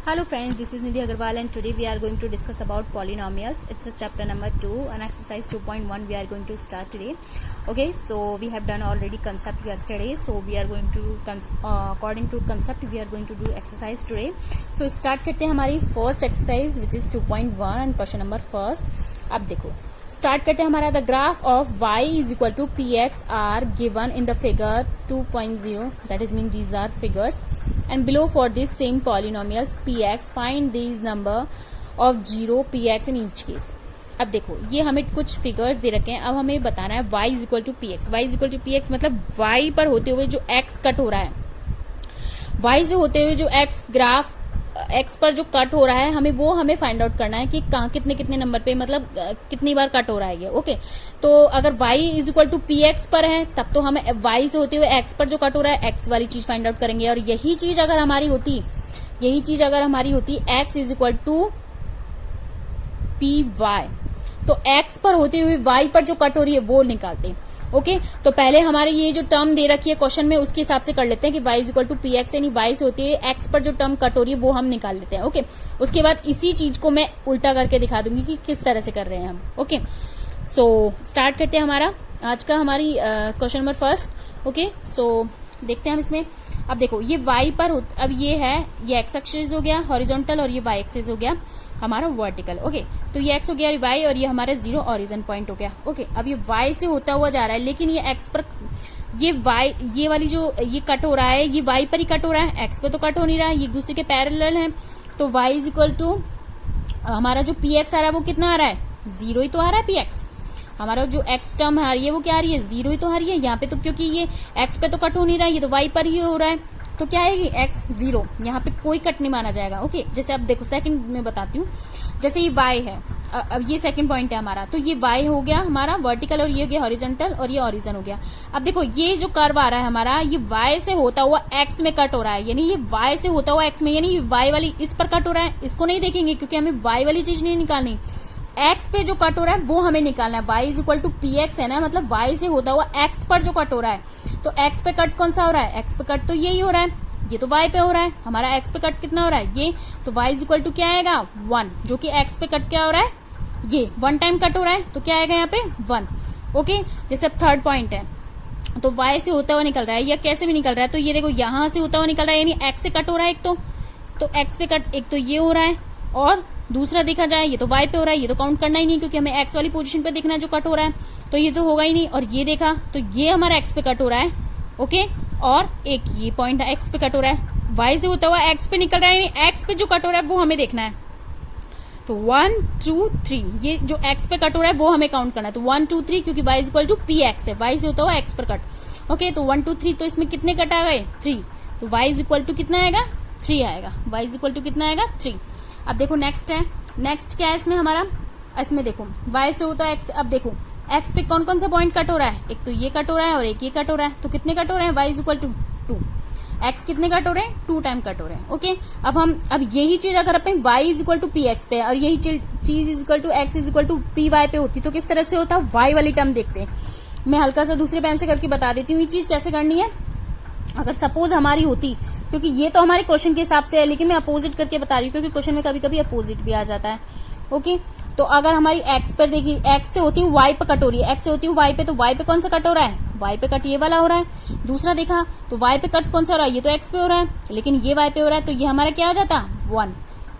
Hello friends, this is Nidhi Agarwal and today we are going to discuss about polynomials. It's a chapter number 2 and exercise 2.1 we are going to start today. Okay, so we have done already concept yesterday, so we are going to according to concept we are going to do exercise today. So start करते हैं हमारी first exercise which is 2.1 and question number first. अब देखो start करते हैं हमारा the graph of y is equal to p x are given in the figure 2.0 that is mean these are figures and below for this same polynomials p x find these number of 0 p x in each case. अब देखो ये हमें कुछ figures दे रखे हैं. अब हमें बताना है y is equal to p x. Y is equal to p x मतलब y पर होते हुए जो x कट हो रहा है, y से होते हुए जो x ग्राफ x पर जो कट हो रहा है हमें फाइंड आउट करना है कि कहाँ कितने कितने नंबर पे मतलब कितनी बार कट हो रहा है ये. ओके, तो अगर y is equal to p x पर है तब तो हमें y से होते हुए x पर जो कट हो रहा है x वाली चीज फाइंड आउट करेंगे. और यही चीज अगर हमारी होती x is equal to p y तो x पर होते हुए y पर जो कट हो रही है वो निकालते हैं. ओके, तो पहले हमारे ये जो टर्म दे रखी है क्वेश्चन में उसके हिसाब से कर लेते हैं कि y is equal to p x, यानी y से होती है x पर जो टर्म कट हो रही है वो हम निकाल लेते हैं. ओके, उसके बाद इसी चीज को मैं उल्टा करके दिखा दूंगी कि किस तरह से कर रहे हैं हम. ओके, सो स्टार्ट करते हैं हमारा आज का हमारी क्वेश्चन नंबर फर्स्ट. ओके, सो देखते हैं हम इसमें. अब देखो ये y पर अब ये है, ये x एक्सिस हो गया हॉरिजॉन्टल और ये y एक्सिस हो गया हमारा वर्टिकल. ओके, तो ये x हो गया y और ये हमारा 0 ओरिजिन पॉइंट हो गया. ओके, अब ये y से होता हुआ जा रहा है लेकिन ये x पर ये वाली जो ये कट हो रहा है ये y पर ही कट हो रहा है, x पे तो कट हो नहीं रहा है, ये दूसरे के पैरेलल है. तो y इज इक्वल टू हमारा जो पी एक्स आ रहा है वो कितना आ रहा है, 0 ही तो आ रहा है. पी एक्स हमारा जो x टर्म आ रही है वो क्या आ रही है, 0 ही तो आ रही है. यहाँ पे तो क्योंकि ये x पे तो कट हो नहीं रहा है, ये तो y पर ही हो रहा है, तो क्या आएगी x 0. यहाँ पे कोई कट नहीं माना जाएगा. ओके, जैसे अब देखो सेकंड में बताती हूँ. जैसे ये y है, अब ये सेकंड पॉइंट है हमारा, तो ये y हो गया हमारा वर्टिकल और ये हो गया हॉरिजॉन्टल और ये ओरिजिन हो गया. अब देखो ये जो कर्व आ रहा है हमारा ये y से होता हुआ x में कट हो रहा है, यानी ये y से होता हुआ x में, यानी ये y वाली इस पर कट हो रहा है. इसको नहीं देखेंगे क्योंकि हमें y वाली चीज नहीं निकालनी, x पे जो कट हो रहा है वो हमें निकालना है. y is equal to p x है ना, मतलब y से होता हुआ x पर जो कट हो रहा है, तो x पे कट कौन सा हो रहा है, x पे कट तो यही हो रहा है, ये तो y पे हो रहा है. हमारा x पे कट कितना हो रहा है ये, तो y इज इक्वल टू क्या आएगा 1, जो कि x पे कट क्या हो रहा है ये 1 टाइम कट हो रहा है, तो क्या आएगा यहाँ पे 1. ओके, जैसे अब थर्ड पॉइंट है तो y से होता हुआ निकल रहा है या कैसे भी निकल रहा है, तो ये देखो यहाँ से होता हुआ निकल रहा है, यानी x से कट हो रहा है एक तो x पे कट एक तो ये हो रहा है और दूसरा देखा जाए ये तो y पे हो रहा है, ये तो काउंट करना ही नहीं क्योंकि हमें x वाली पोजीशन पे देखना है जो कट हो रहा है, तो ये तो होगा ही नहीं. और ये देखा तो ये हमारा x पे कट हो रहा है. ओके, और एक ये पॉइंट x पे कट हो रहा है, y से होता हुआ x पे निकल रहा है, यानी x पे जो कट हो रहा है वो हमें देखना है. तो 1 2 3 ये जो x पे कट हो रहा है वो हमें काउंट करना है. तो 1 2 3 क्योंकि y is equal to p x है, y से होता हुआ x पर कट. ओके, तो 1 2 3 तो इसमें कितने कट आ गए 3, तो y इज इक्वल टू कितना आएगा 3 आएगा. y इज इक्वल टू कितना आएगा 3. अब देखो नेक्स्ट है, नेक्स्ट क्या है इसमें हमारा, इसमें देखो y से होता है x. अब देखो x पे कौन कौन सा पॉइंट कट हो रहा है, एक तो ये कट हो रहा है और एक ये कट हो रहा है, तो कितने कट हो रहे हैं y is equal to 2. x कितने कट हो रहे हैं 2 टाइम कट हो रहे हैं. ओके, अब यही चीज अगर अपन y is equal to p x पे और यही चीज is equal to x is equal to p y पे होती तो किस तरह से होता, y वाली टर्म देखते हैं. मैं हल्का सा दूसरे पेन से करके बता देती हूँ ये चीज कैसे करनी है. अगर सपोज हमारी होती, क्योंकि ये तो हमारे क्वेश्चन के हिसाब से है लेकिन मैं अपोजिट करके बता रही हूँ क्योंकि क्वेश्चन में कभी कभी अपोजिट भी आ जाता है. ओके, तो अगर हमारी x पर देखिए x से होती है y पे कट हो रही है, x से होती है y पे, तो y पे कौन सा कट हो रहा है, y पे कट ये वाला हो रहा है. दूसरा देखा तो y पे कट कौन सा हो रहा है, ये तो x पे हो रहा है लेकिन ये y पे हो रहा है, तो ये हमारा क्या आ जाता 1,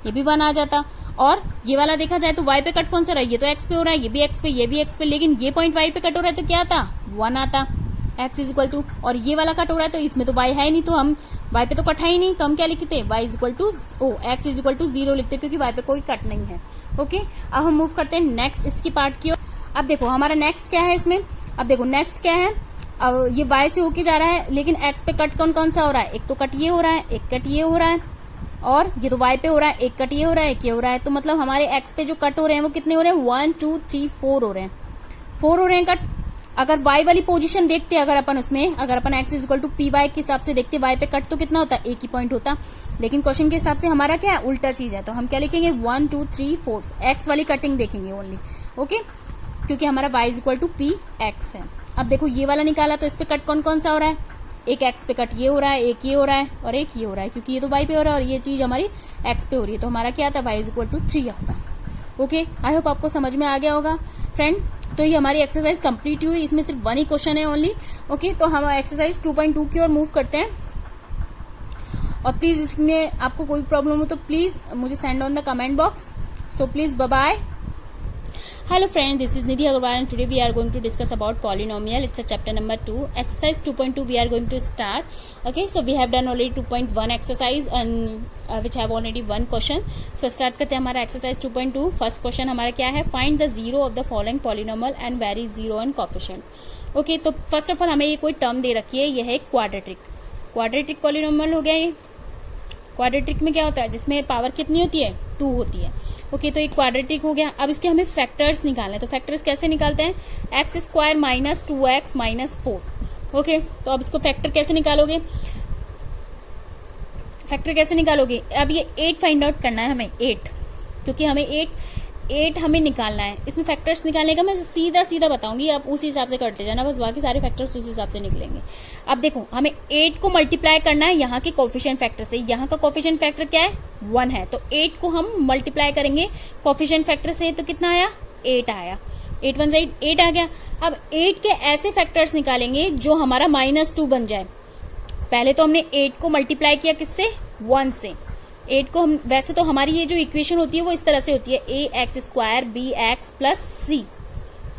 ये भी 1 आ जाता. और ये वाला देखा जाए तो y पे कट कौन सा रहा है, ये तो x पे हो रहा है, ये भी x पे, ये भी x पे, लेकिन ये पॉइंट y पे कट हो रहा है तो क्या आता 1 आता. x इज इक्वल टू, और ये वाला कट हो रहा है तो इसमें तो y है ही नहीं, तो हम y पे तो कट है ही नहीं, तो हम क्या लिखते y is equal to x is equal to 0 लिखते क्योंकि y पे कोई कट नहीं है. ओके, अब हम मूव करते हैं नेक्स्ट इसकी पार्ट की ओर. अब देखो हमारा नेक्स्ट क्या है इसमें, अब देखो नेक्स्ट क्या है, अब ये y से होके जा रहा है लेकिन x पे कट कौन कौन सा हो रहा है, एक तो कट ये हो रहा है, एक कट ये हो रहा है, और ये तो y पे हो रहा है, एक कट ये हो रहा है, एक ये हो रहा है. तो मतलब हमारे x पे जो कट हो रहे हैं वो कितने हो रहे हैं 1 2 3 4 हो रहे हैं, 4 हो रहे हैं कट. अगर y वाली पोजीशन देखते अगर अपन उसमें, अगर अपन x is equal to p y के हिसाब से देखते y पे कट तो कितना होता एक ही पॉइंट होता, लेकिन क्वेश्चन के हिसाब से हमारा क्या है उल्टा चीज है, तो हम क्या लिखेंगे 1 2 3 4 x वाली कटिंग देखेंगे ओनली. ओके, क्योंकि हमारा y is equal to p x है. अब देखो ये वाला निकाला तो इस पे कट कौन कौन सा हो रहा है, एक एक्स पे कट ये हो रहा है, एक ये हो रहा है और एक ये हो रहा है, क्योंकि ये तो वाई पे हो रहा है और ये चीज हमारी एक्स पे हो रही है, तो हमारा क्या आता है, वाई इज इक्वल टू 3 आता है। ओके, आई होप आपको समझ में आ गया होगा फ्रेंड। तो ये हमारी एक्सरसाइज कंप्लीट हुई, इसमें सिर्फ 1 ही क्वेश्चन है ओनली। ओके, तो हम एक्सरसाइज 2.2 की ओर मूव करते हैं। और प्लीज इसमें आपको कोई प्रॉब्लम हो तो प्लीज मुझे send on the comment box. So please bye bye. Hello friends, this is Nidhi Agarwal and today we are going to discuss about polynomial. It's a chapter number 2. Exercise 2.2 we are going to start. Okay, so we have done already 2.1 exercise and which have already one question. So start करते हैं हमारा exercise 2.2. First question हमारा क्या है, find the zero of the following polynomial and vary zero and coefficient. Okay, तो first of all हमें ये कोई term दे रखी है, ये है क्वाड्रेटिक polynomial हो गया ये। क्वाड्रेटिक में क्या होता है, जिसमें पावर कितनी होती है, 2 होती है। ओके, तो एक क्वाड्रेटिक हो गया। अब इसके हमें फैक्टर्स निकालने हैं, तो फैक्टर्स कैसे निकालते हैं, x square minus 2x minus 4। Okay, तो अब इसको फैक्टर कैसे निकालोगे, अब ये 8 फाइंड आउट करना है हमें, 8, क्योंकि हमें 8 हमें निकालना है। इसमें फैक्टर्स निकालने का मैं सीधा बताऊंगी, आप उसी हिसाब से करते जाना, बस बाकी सारे फैक्टर्स उसी हिसाब से निकलेंगे। अब देखो, हमें 8 को मल्टीप्लाई करना है यहाँ के कोफिशिएंट फैक्टर से। यहाँ का कोफिशिएंट फैक्टर क्या है, 1 है, तो 8 को हम मल्टीप्लाई करेंगे कोफिशिएंट फैक्टर से, तो कितना आया, 8 आया। 8 1 8 आ गया। अब 8 के ऐसे फैक्टर्स निकालेंगे जो हमारा -2 बन जाए। पहले तो हमने 8 को मल्टीप्लाई किया किससे, 1 से। 8 को हम, वैसे तो हमारी ये जो इक्वेशन होती है वो इस तरह से होती है, ax स्क्वायर bx प्लस सी।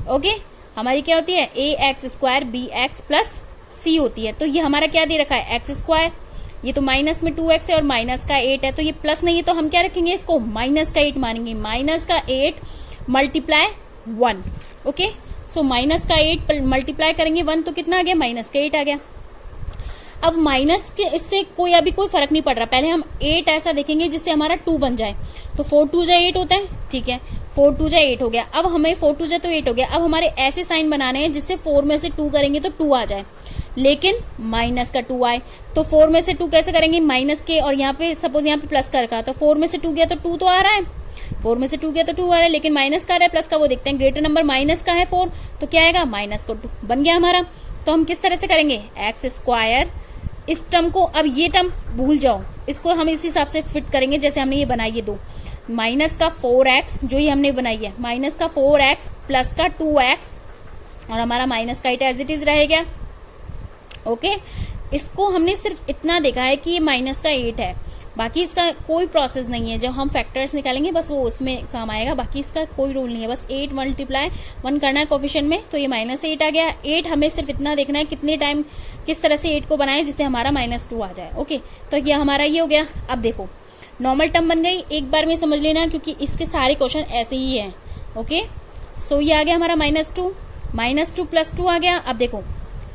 ओके, हमारी क्या होती है, ax स्क्वायर bx प्लस सी होती है। तो ये हमारा क्या दे रखा है, एक्स स्क्वायर, ये तो माइनस में 2x है और माइनस का 8 है, तो ये प्लस नहीं है, तो हम क्या रखेंगे, इसको माइनस का 8 मानेंगे, माइनस का 8 मल्टीप्लाई 1। ओके, सो माइनस का 8 मल्टीप्लाई करेंगे 1, तो कितना आ गया, माइनस का 8 आ गया। अब माइनस के इससे अभी कोई फर्क नहीं पड़ रहा, पहले हम 8 ऐसा देखेंगे जिससे हमारा 2 बन जाए, तो 4 2 जा 8 होता है, ठीक है, 4 2 जा 8 हो गया। अब हमें 4 2 जा तो 8 हो गया। अब हमारे ऐसे साइन बनाने हैं जिससे 4 में से 2 करेंगे तो 2 आ जाए, लेकिन माइनस का 2 आए। तो 4 में से 2 कैसे करेंगे, माइनस के, और यहाँ पे सपोज यहाँ पे प्लस का रखा, तो 4 में से 2 गया तो 2 तो आ रहा है, 4 में से 2 गया तो 2 आ रहा है, लेकिन माइनस का आ रहा है, प्लस का वो देखते हैं, ग्रेटर नंबर माइनस का है 4, तो क्या आएगा, माइनस को 2 बन गया हमारा। तो हम किस तरह से करेंगे, एक्स स्क्वायर, इस टर्म को, अब ये टर्म भूल जाओ, इसको हम इस हिसाब से फिट करेंगे जैसे हमने ये बनाई है 2, माइनस का 4x जो ये हमने बनाई है, माइनस का 4x प्लस का 2x, और हमारा माइनस का 8 एज इट इज रहेगा। ओके, इसको हमने सिर्फ इतना देखा है कि ये माइनस का 8 है, बाकी इसका कोई प्रोसेस नहीं है। जब हम फैक्टर्स निकालेंगे बस वो उसमें काम आएगा, बाकी इसका कोई रूल नहीं है, बस 8 मल्टीप्लाई 1 करना है कोफिशिएंट में, तो ये -8 आ गया। 8 हमें सिर्फ इतना देखना है कितने टाइम, किस तरह से 8 को बनाए जिससे हमारा -2 आ जाए। ओके, तो ये हमारा ये हो गया। अब देखो, नॉर्मल टर्म बन गई, एक बार में समझ लेना क्योंकि इसके सारे क्वेश्चन ऐसे ही हैं। ओके, सो ये आ गया हमारा -2 प्लस 2 आ गया। अब देखो,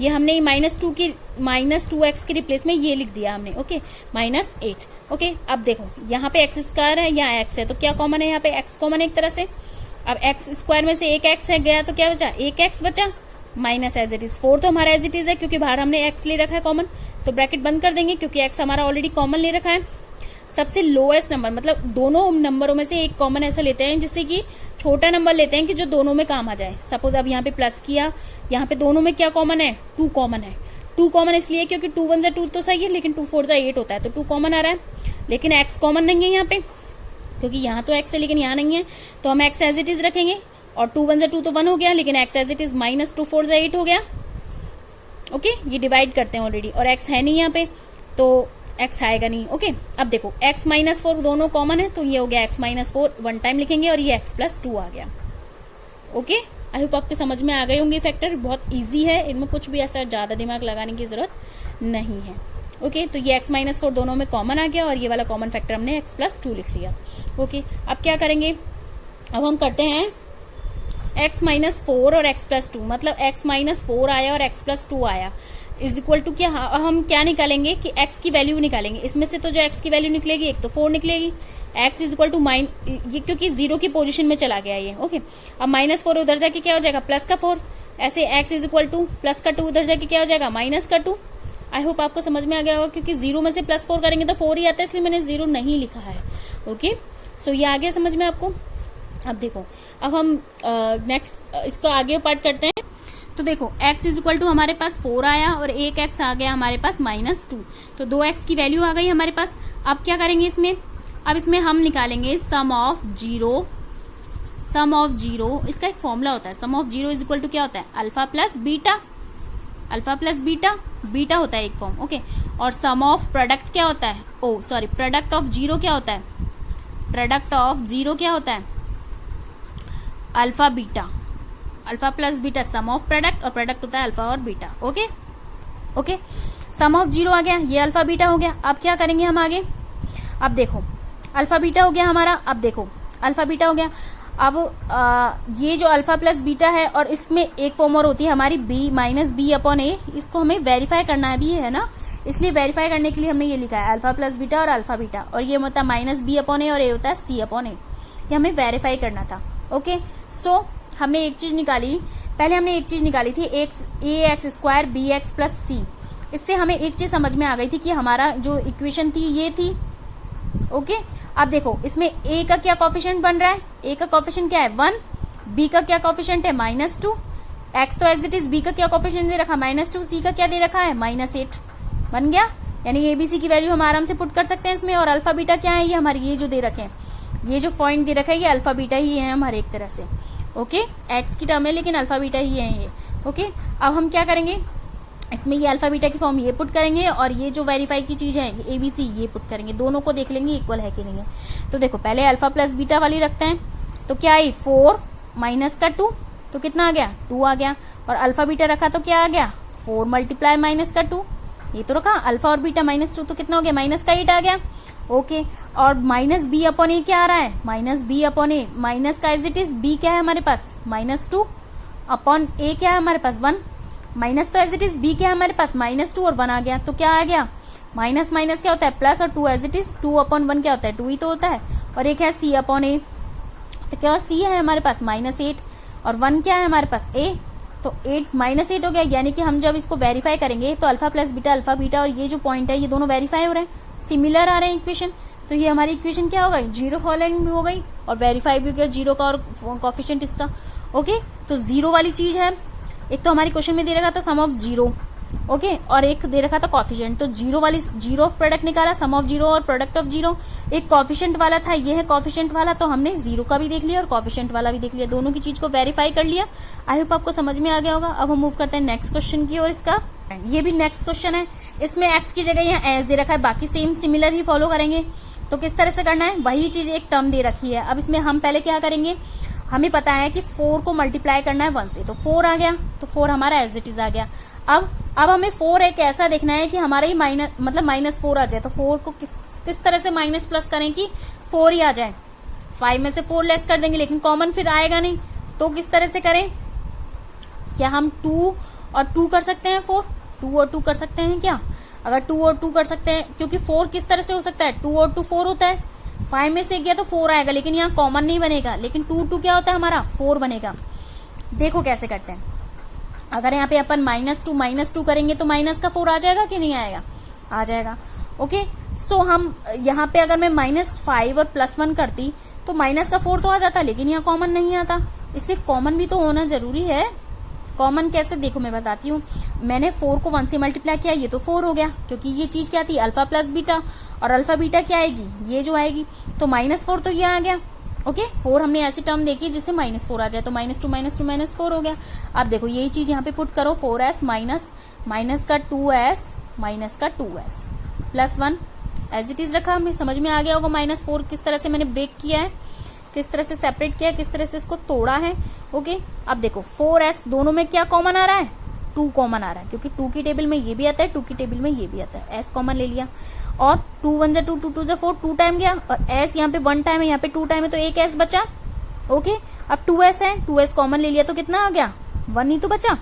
ये हमने -2x के रिप्लेस में ये लिख दिया हमने। ओके, -8। ओके, अब देखो यहाँ पे एक्स स्क्वायर है, यहाँ एक्स है, तो क्या कॉमन है, यहाँ पे एक्स कॉमन है एक तरह से। अब एक्स स्क्वायर में से एक एक्स है गया, तो क्या बचा, एक एक्स बचा, माइनस एज इट इज 4 तो हमारा एज इट इज है, क्योंकि बाहर हमने एक्स ले रखा है कॉमन, तो ब्रैकेट बंद कर देंगे क्योंकि एक्स हमारा ऑलरेडी कॉमन ले रखा है। सबसे लोएस्ट नंबर, मतलब दोनों नंबरों में से एक कॉमन ऐसा लेते हैं जिससे कि छोटा नंबर लेते हैं कि जो दोनों में काम आ जाए। सपोज अब यहाँ पे प्लस किया, यहाँ पे दोनों में क्या कॉमन है, 2 कॉमन है। 2 कॉमन इसलिए क्योंकि 2 1 जा 2 तो सही है, लेकिन 2 4 जा 8 होता है, तो 2 कॉमन आ रहा है, लेकिन एक्स कॉमन नहीं है यहाँ पे, क्योंकि यहाँ तो एक्स है लेकिन यहाँ नहीं है, तो हम एक्स एज इट इज रखेंगे। और 2 1 जा 2 तो 1 हो गया, लेकिन एक्स एज इट इज -2 4 जा 8 हो गया। ओके, ये डिवाइड करते हैं ऑलरेडी, और एक्स है नहीं यहाँ पे, तो एक्स आएगा नहीं। ओके, अब देखो x -4 दोनों कॉमन है, तो ये हो गया x -4 1 टाइम लिखेंगे, और ये x + 2 आ गया। ओके, आई होप आपको समझ में आ गए होंगे। फैक्टर बहुत इजी है, इनमें कुछ भी ऐसा ज्यादा दिमाग लगाने की जरूरत नहीं है। ओके, तो ये x -4 दोनों में कॉमन आ गया, और ये वाला कॉमन फैक्टर हमने x + 2 लिख लिया। ओके, अब क्या करेंगे, अब हम करते हैं x -4 और x + 2, मतलब x -4 आया और x + 2 आया इज इक्वल टू क्या, हम क्या निकालेंगे कि x की वैल्यू निकालेंगे। इसमें से तो जो x की वैल्यू निकलेगी, एक तो 4 निकलेगी, x इज इक्वल टू ये क्योंकि 0 की पोजीशन में चला गया ये। ओके, अब -4 उधर जाके क्या हो जाएगा, प्लस का 4, ऐसे x is equal two plus का 2 उधर जाके क्या हो जाएगा, माइनस का 2। आई होप आपको समझ में आ गया होगा, क्योंकि 0 में से +4 करेंगे तो 4 ही आता है, इसलिए मैंने 0 नहीं लिखा है। ओके, सो ये आ गया समझ में आपको। अब देखो, अब हम नेक्स्ट इसका आगे पार्ट करते हैं। तो देखो x इज इक्वल टू हमारे पास 4 आया और एक x आ गया हमारे पास -2, तो 2x की वैल्यू आ गई हमारे पास। अब क्या करेंगे इसमें, अब इसमें हम निकालेंगे सम ऑफ जीरो। इसका एक फॉर्मूला होता है, sum of zero is equal to क्या होता है, अल्फा प्लस बीटा, बीटा होता है एक फॉर्म, ओके। और सम ऑफ प्रोडक्ट क्या होता है, प्रोडक्ट ऑफ जीरो क्या होता है, क्या होता है, alpha beta, alpha plus beta sum of product, और प्रोडक्ट होता है अल्फा और beta, okay. Sum of zero आ गया, ये अल्फा बीटा हो गया। अब क्या करेंगे हम आगे, अब देखो अल्फा बीटा हो गया हमारा, अब देखो अल्फा बीटा हो गया। अब ये जो अल्फा प्लस बीटा है, और इसमें एक फॉर्म और होती है हमारी b माइनस बी अपॉन ए, इसको हमें वेरीफाई करना है, भी है ना, इसलिए वेरीफाई करने के लिए हमने ये लिखा है अल्फा प्लस बीटा और अल्फा बीटा, और ये होता है माइनस बी अपॉन ए और ए होता है सी अपॉन ए, ये हमें वेरीफाई करना था, ओके। सो हमने एक चीज निकाली, पहले हमने एक चीज निकाली थी x square b x plus c. इससे हमें एक चीज समझ में आ गई थी कि हमारा जो इक्वेशन थी ये थी, ओके। अब देखो इसमें ए का क्या कोफिशिएंट बन रहा है, ए का कोफिशिएंट क्या है 1, बी का क्या कोफिशिएंट है -2, एक्स तो एज इट इज, बी का क्या कोफिशिएंट दे रखा -2, सी का क्या दे रखा है -8, बन गया। यानी एबीसी की वैल्यू हम आराम से पुट कर सकते हैं इसमें। और अल्फा बीटा क्या है, ये हमारे ये जो दे रखे हैं, ये जो पॉइंट दे रखा है ये अल्फा बीटा ही है हमारे एक तरह से, ओके। एक्स की टर्म है लेकिन अल्फा बीटा ही है ये, ओके। अब हम क्या करेंगे, इसमें ये अल्फा बीटा की फॉर्म ये पुट करेंगे, और ये जो वेरीफाई की चीज है एबीसी ये पुट करेंगे, दोनों को देख लेंगे इक्वल है कि नहीं है। तो देखो पहले अल्फा प्लस बीटा वाली रखते हैं, तो क्या आई 4 माइनस का 2, तो कितना आ गया 2 आ गया। और अल्फा बीटा रखा तो क्या आ गया 4 मल्टीप्लाई माइनस का 2, ये तो रखा अल्फा और बीटा -2, तो कितना हो गया -8 आ गया, ओके। और माइनस बी अपॉन ए क्या आ रहा है, माइनस बी अपॉन ए, माइनस का एज इट इज, बी क्या है हमारे पास -2 अपॉन ए क्या है हमारे पास 1, माइनस तो एज इट इज, बी क्या है हमारे पास -2 और 1 आ गया, तो क्या आ गया माइनस माइनस क्या होता है प्लस, और 2 एज इट इज, 2 अपॉन 1 क्या होता है 2 ही तो होता है। और एक है सी अपॉन ए, तो क्या सी है हमारे पास -8 और 1 क्या है हमारे पास ए, तो 8 -8 हो गया। यानी कि हम जब इसको वेरीफाई करेंगे तो alpha plus beta, alpha beta और ये जो पॉइंट है ये दोनों वेरीफाई हो रहे हैं, सिमिलर आ रहे हैं इक्वेशन। तो ये हमारी इक्वेशन क्या हो गई, जीरो फॉलोइंग भी हो गई और वेरीफाई भी हो गया जीरो का और कोफिशिएंट इसका, ओके। तो जीरो वाली चीज है, एक तो हमारी क्वेश्चन में दे रखा था सम ऑफ जीरो, ओके, और एक दे रखा था कोफिशिएंट। तो जीरो वाली, जीरो ऑफ प्रोडक्ट निकाला, सम ऑफ जीरो और प्रोडक्ट ऑफ जीरो। एक कोफिशिएंट वाला था, ये है कोफिशिएंट वाला, तो हमने जीरो का भी देख लिया और कोफिशिएंट वाला भी देख लिया, दोनों की चीज को वेरीफाई कर लिया। आई होप आपको समझ में आ गया होगा। अब हम मूव करते हैं नेक्स्ट क्वेश्चन की, और इसका ये भी नेक्स्ट क्वेश्चन है। इसमें एक्स की जगह यहाँ एस दे रखा है, बाकी सेम सिमिलर ही फॉलो करेंगे। तो किस तरह से करना है, वही चीज एक टर्म दे रखी है। अब इसमें हम पहले क्या करेंगे, हमें पता है कि 4 को मल्टीप्लाई करना है 1 से, तो 4 आ गया, तो 4 हमारा एज इट इज आ गया। अब हमें 4 एक ऐसा देखना है कि हमारा ही माइनस मतलब -4 आ जाए। तो 4 को किस तरह से माइनस प्लस करें कि 4 ही आ जाए। 5 में से 4 लेस कर देंगे लेकिन कॉमन फिर आएगा नहीं, तो किस तरह से करें, क्या हम 2 और 2 कर सकते हैं, 4 2 और 2 कर सकते हैं क्या? अगर 2 और 2 कर सकते हैं, क्योंकि 4 किस तरह से हो सकता है, 2 और 2 4 होता है। 5 में से गया तो 4 आएगा, लेकिन यहाँ कॉमन नहीं बनेगा, लेकिन 2 क्या होता है हमारा 4 बनेगा। देखो कैसे करते हैं, अगर यहाँ पे अपन -2 करेंगे तो माइनस का 4 आ जाएगा कि नहीं आएगा, आ जाएगा, ओके। सो हम यहाँ पे अगर मैं -5 और +1 करती तो माइनस का 4 तो आ जाता, लेकिन यहाँ कॉमन नहीं आता, इसलिए कॉमन भी तो होना जरूरी है। कॉमन कैसे, देखो मैं बताती हूँ। मैंने 4 को 1 से मल्टीप्लाई किया, ये तो 4 हो गया, क्योंकि ये चीज क्या थी अल्फा प्लस बीटा, और अल्फा बीटा क्या आएगी, ये जो आएगी, तो -4 तो ये आ गया, ओके। 4 हमने ऐसी टर्म देखी जिससे -4 आ जाए, तो -2 -4 हो गया। अब देखो यही चीज यहाँ पे पुट करो, 4s माइनस का 2s +1 एज इट इज रखा, हमें समझ में आ गया होगा। -4 किस तरह से मैंने ब्रेक किया है, किस तरह से सेपरेट किया है, किस तरह से इसको तोड़ा है, ओके। अब देखो 4s दोनों में क्या कॉमन आ रहा है, 2 कॉमन आ रहा है, क्योंकि 2 की टेबल में ये भी आता है, 2 की टेबल में ये भी आता है, s कॉमन ले लिया। और 2 1 2 2 2 4 2 टाइम गया, और s यहाँ पे 1 टाइम है, यहाँ पे 2 टाइम है, तो एक s बचा, ओके। अब 2s है, 2s कॉमन ले लिया तो कितना आ गया 1 ही तो बचा।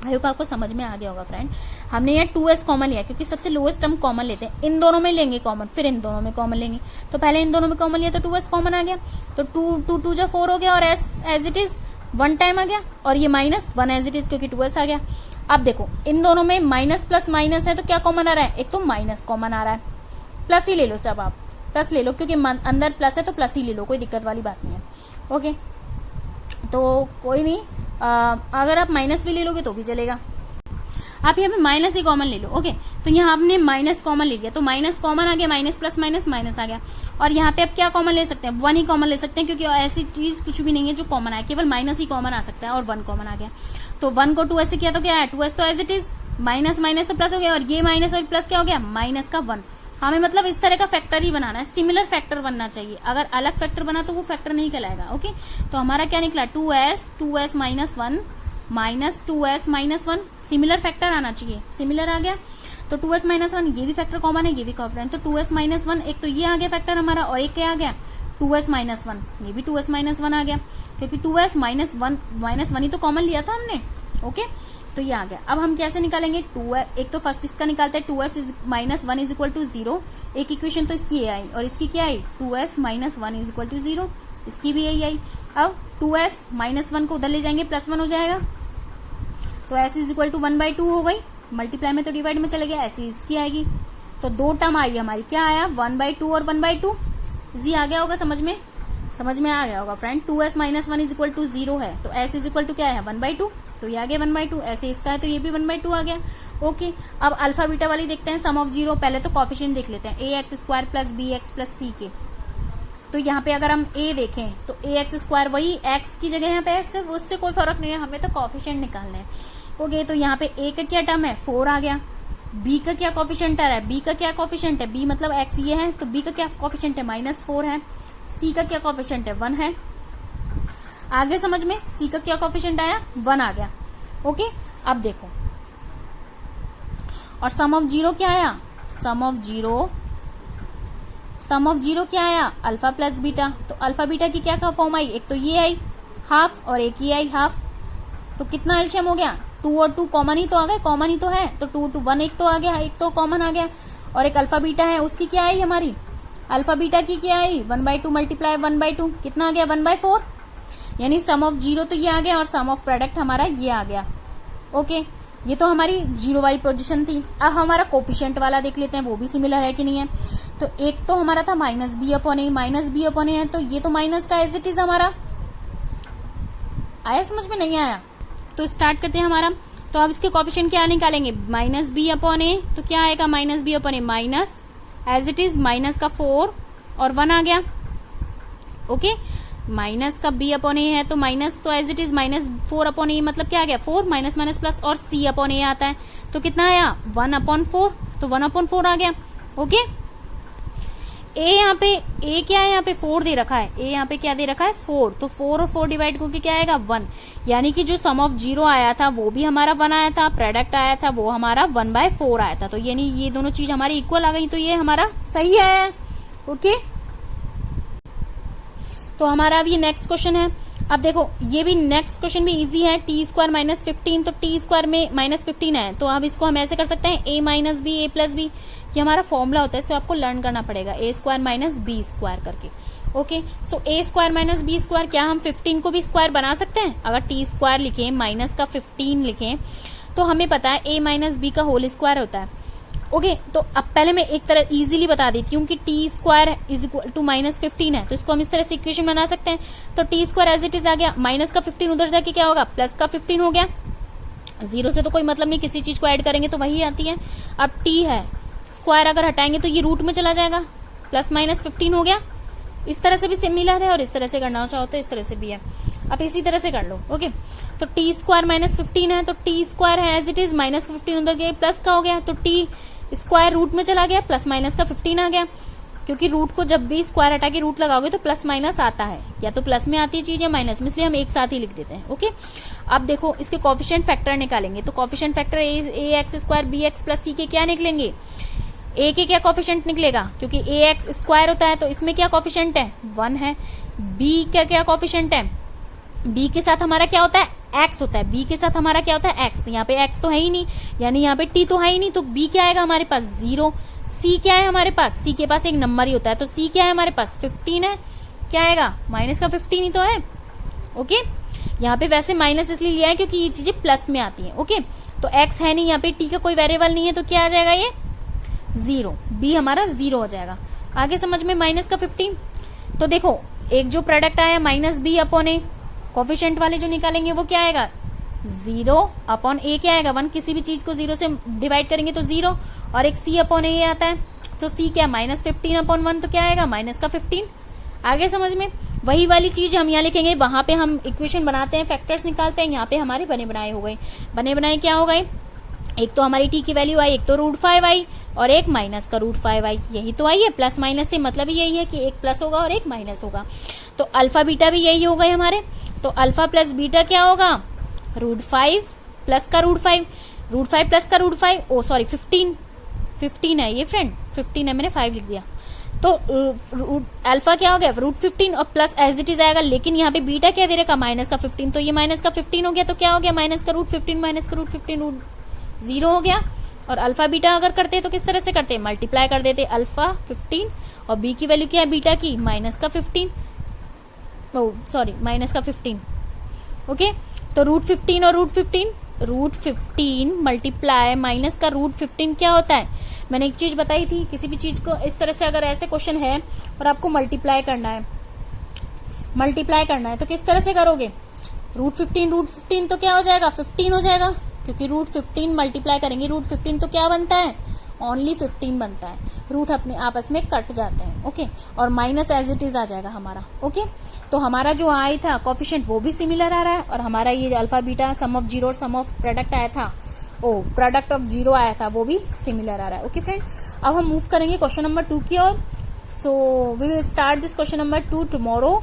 आई होप आपको समझ में आ गया होगा फ्रेंड। हमने यहाँ 2s कॉमन लिया, क्योंकि सबसे लोएस्ट टर्म कॉमन लेते हैं, इन दोनों में लेंगे कॉमन, फिर इन दोनों में कॉमन लेंगे, तो पहले इन दोनों में कॉमन लिया तो 2s कॉमन आ गया, तो 2 2 4 हो गया, और s as it is 1 time आ गया, और ये -1 एज इट इज, क्योंकि 2s आ गया। अब देखो इन दोनों में माइनस प्लस माइनस है, तो क्या कॉमन आ रहा है, एक तो माइनस कॉमन आ रहा है, प्लस ही ले लो, सब आप प्लस ले लो, क्योंकि अंदर प्लस है तो प्लस ही ले लो, कोई दिक्कत वाली बात नहीं है, ओके। तो कोई नहीं, अगर आप माइनस भी ले लोगे तो भी चलेगा। आप यहाँ पे माइनस ही कॉमन ले लो। ओके, तो यहाँ आपने माइनस कॉमन ले लिया तो माइनस कॉमन आ गया, माइनस प्लस माइनस माइनस आ गया। और यहाँ पे आप क्या कॉमन ले सकते हैं, 1 ही कॉमन ले सकते हैं, क्योंकि ऐसी चीज कुछ भी नहीं है जो कॉमन आए, केवल माइनस ही कॉमन आ सकता है और 1 कॉमन आ गया। तो 1 को 2s से किया तो क्या है, 2s तो as it is, minus minus तो प्लस हो गया, और ये माइनस और प्लस क्या हो गया, माइनस का 1। हमें मतलब इस तरह का फैक्टर ही बनाना है, सिमिलर फैक्टर बनना चाहिए। अगर अलग फैक्टर बना तो वो फैक्टर नहीं कहलाएगा। ओके, तो हमारा क्या निकला, 2s minus 1 minus 2s minus 1, similar factor आना चाहिए, सिमिलर आ गया। तो 2s माइनस 1 ये भी फैक्टर कॉमन है, ये भी कॉमन है, तो 2s माइनस 1 एक तो ये आ गया फैक्टर हमारा, और एक क्या आ गया, 2s माइनस 1, ये भी 2s माइनस 1 आ गया, क्योंकि 2s माइनस 1 ही तो कॉमन लिया था हमने। ओके, तो ये आ गया। अब हम कैसे निकालेंगे, एक तो फर्स्ट इसका निकालते हैं, 2s minus 1 is equal to 0, एक इक्वेशन तो इसकी ये आई, और इसकी क्या आई, 2s minus 1 is equal to 0, इसकी भी यही आई। अब 2s माइनस 1 को उधर ले जाएंगे, प्लस 1 हो जाएगा, तो s इज इक्वल टू 1/2 हो गई, मल्टीप्लाई में तो डिवाइड में चले गया, ऐसी इसकी आएगी। तो 2 टर्म आई हमारी, क्या आया, 1/2 और 1/2, जी आ गया होगा समझ में आ गया होगा friend. 2s minus 1 is equal to 0 है, तो s इज इक्वल टू क्या है, 1/2, तो ये आ गया 1/2, ऐसे इसका है तो ये भी 1/2 आ गया। ओके, अब अल्फा बीटा वाली देखते हैं, सम ऑफ 0, पहले तो कॉफिशिएंट देख लेते हैं, ax² plus bx plus c के। तो यहाँ पे अगर हम a देखें तो ax² वही x की जगह यहाँ पे x है, उससे कोई फर्क नहीं है, हमें तो कॉफिशिएंट निकालना है। ओके, तो यहाँ पे a का क्या टर्म है, 4 आ गया, b का क्या कॉफिशिएंट आ रहा है, b का क्या कॉफिशिएंट है, b मतलब x ये है, तो b का क्या कॉफिशिएंट है, -4 है, c का क्या कॉफिशिएंट है, 1 है। आगे समझ में, c का क्या कॉफिशिएंट आया, 1 आ गया। ओके, अब देखो, और सम ऑफ 0 क्या आया, सम ऑफ जीरो क्या आया, अल्फा प्लस बीटा। तो अल्फा बीटा की क्या फॉर्म आई, एक तो ये आई हाफ और एक ये आई हाफ, तो कितना एलसीएम हो गया, 2 और 2 कॉमन ही तो आ गए, कॉमन ही तो है, तो 2 to 1 एक तो आ गया, एक तो कॉमन आ गया, और एक अल्फा बीटा है उसकी क्या आई हमारी, अल्फा बीटा की क्या आई, 1/2 मल्टीप्लाई 1/2, कितना आ गया, 1/4, यानी सम ऑफ 0 तो ये आ गया और सम ऑफ प्रोडक्ट हमारा ये आ गया। ओके, ये तो हमारी 0 वाली पोजीशन थी। अब हमारा कोफिशिएंट वाला देख लेते हैं, वो भी सिमिलर है कि नहीं है। तो एक तो हमारा था -b/a है, तो ये तो माइनस का एज इट इज हमारा आया, समझ में नहीं आया, तो स्टार्ट करते हैं हमारा। तो अब इसके कोफिशिएंट क्या निकालेंगे, -b/a, तो क्या आएगा, -b/a minus as it is minus का 4 और 1 आ गया। ओके, माइनस का b/a है तो माइनस तो एज इट इज -4/a, मतलब क्या आ गया, 4 माइनस माइनस प्लस, और c/a आता है, तो कितना आया, 1/4, तो 1/4 आ गया। ओके, a यहाँ पे a क्या है, यहाँ पे 4 दे रखा है, a यहाँ पे क्या दे रखा है, 4, तो 4 और 4 डिवाइड करके क्या आएगा, 1, यानी कि जो सम ऑफ 0 आया था वो भी हमारा 1 आया था, प्रोडक्ट आया था वो हमारा 1/4 आया था, तो यानी ये दोनों चीज हमारी इक्वल आ गई, तो ये हमारा सही है। ओके, तो हमारा अब ये नेक्स्ट क्वेश्चन है। अब देखो, ये भी नेक्स्ट क्वेश्चन भी इजी है, t² माइनस 15, तो t² में -15 है, तो अब इसको हम ऐसे कर सकते हैं, a minus b a plus b, ये हमारा फॉर्मूला होता है, इसको आपको लर्न करना पड़ेगा, a² माइनस b² करके। ओके, सो a² माइनस b², क्या हम 15 को भी स्क्वायर बना सकते हैं, अगर t² लिखें माइनस का 15 लिखें तो हमें पता है a माइनस बी का होल स्क्वायर होता है। ओके, तो अब पहले मैं एक तरह इजीली बता देती हूँ कि t² इज इक्वल टू -15 है, तो इसको हम इस तरह से इक्वेशन बना सकते हैं। तो t² एज इट इज आ गया, माइनस का 15 उधर जाके क्या होगा, प्लस का 15 हो गया, 0 से तो कोई मतलब नहीं, किसी चीज को ऐड करेंगे तो वही आती है। अब t है, स्क्वायर अगर हटाएंगे तो ये रूट में चला जाएगा, प्लस माइनस 15 हो गया। इस तरह से भी सिमिलर है और इस तरह से करना चाहो तो इस तरह से भी है, आप इसी तरह से कर लो। ओके, तो t² -15 है, तो t² है एज इट इज, -15 उधर गए, प्लस का हो गया, तो t स्क्वायर रूट में चला गया, प्लस माइनस का 15 आ गया, क्योंकि रूट को जब भी स्क्वायर हटा के रूट लगाओगे तो प्लस माइनस आता है, या तो प्लस में आती है चीज या माइनस में, इसलिए हम एक साथ ही लिख देते हैं। ओके, अब देखो इसके कोफिशिएंट फैक्टर निकालेंगे, तो coefficient factor ax² bx plus c के क्या निकलेंगे, a के क्या कोफिशिएंट निकलेगा, क्योंकि ax² होता है तो इसमें क्या कोफिशिएंट है, 1 है, b का क्या कोफिशिएंट है, b के साथ हमारा क्या होता है, x होता है, b के साथ हमारा क्या होता है, x, यहाँ पे x तो है ही नहीं, यानी यहाँ पे t तो है ही नहीं, तो b क्या आएगा हमारे पास, 0, c क्या है हमारे पास, c के पास एक नंबर ही होता है, तो c क्या है हमारे पास, 15 है, क्या आएगा, माइनस का 15 ही तो है। ओके, यहाँ पे वैसे माइनस इसलिए लिया है क्योंकि ये चीजें प्लस में आती है। ओके, तो x है नहीं, यहाँ पे t का कोई वेरिएबल नहीं है, तो क्या आ जाएगा ये 0, b हमारा 0 हो जाएगा। आगे समझ में, माइनस का 15, तो देखो एक जो प्रोडक्ट आया -b/a, कोफिशिएंट वाले जो निकालेंगे वो क्या आएगा 0 अपॉन ए क्या आएगा 1, किसी भी चीज को 0 से डिवाइड करेंगे तो 0, और एक c अपॉन ए आता है, तो c क्या -15 अपॉन 1, तो क्या आएगा माइनस का 15। आगे समझ में? वही वाली चीज हम यहाँ लिखेंगे, वहां पे हम इक्वेशन बनाते हैं, फैक्टर्स निकालते हैं, यहाँ पे हमारे बने बनाए हो गए। बने बनाए क्या हो गए, एक तो हमारी t की वैल्यू आई, एक तो √5 आई, और एक माइनस का √5 आई, यही तो आई है। प्लस माइनस से मतलब यही है कि एक प्लस होगा और एक माइनस होगा। तो अल्फा बीटा भी यही हो गए हमारे। तो अल्फा प्लस बीटा क्या होगा √5 प्लस का √5, √5 प्लस का √5, ओ सॉरी 15 है ये फ्रेंड, 15 है, मैंने 5 लिख दिया। तो अल्फा क्या हो गया √15 और प्लस एज इट इज आएगा, लेकिन यहाँ पे बीटा क्या दे रखा माइनस का 15, तो ये माइनस का 15 हो गया, तो क्या हो गया माइनस का √15 माइनस का √15 0 हो गया। और अल्फा बीटा अगर करते तो किस तरह से करते, मल्टीप्लाई कर देते अल्फा 15 और बी की वैल्यू क्या है बीटा की माइनस का 15, सॉरी माइनस का 15। ओके, तो √15 और √15 मल्टीप्लाई माइनस का √15 क्या होता है। मैंने एक चीज बताई थी, किसी भी चीज को इस तरह से अगर ऐसे क्वेश्चन है और आपको मल्टीप्लाई करना है तो किस तरह से करोगे, √15 तो क्या हो जाएगा 15 हो जाएगा, क्योंकि √15 मल्टीप्लाई करेंगे √15 तो क्या बनता है ओनली 15 बनता है, रूट अपने आपस में कट जाते हैं। ओके, और माइनस एज इट इज आ जाएगा हमारा। ओके, तो हमारा जो आई था कोफिशिएंट वो भी सिमिलर आ रहा है, और हमारा ये alpha beta sum of zero और सम ऑफ प्रोडक्ट आया था, प्रोडक्ट ऑफ जीरो आया था, वो भी सिमिलर आ रहा है। ओके फ्रेंड, अब हम मूव करेंगे क्वेश्चन नंबर 2 की ओर। So we will start this question number 2 tomorrow.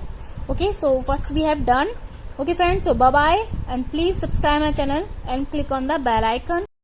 Okay, so first we have done. Okay friends, so bye bye and please subscribe my channel and click on the bell icon.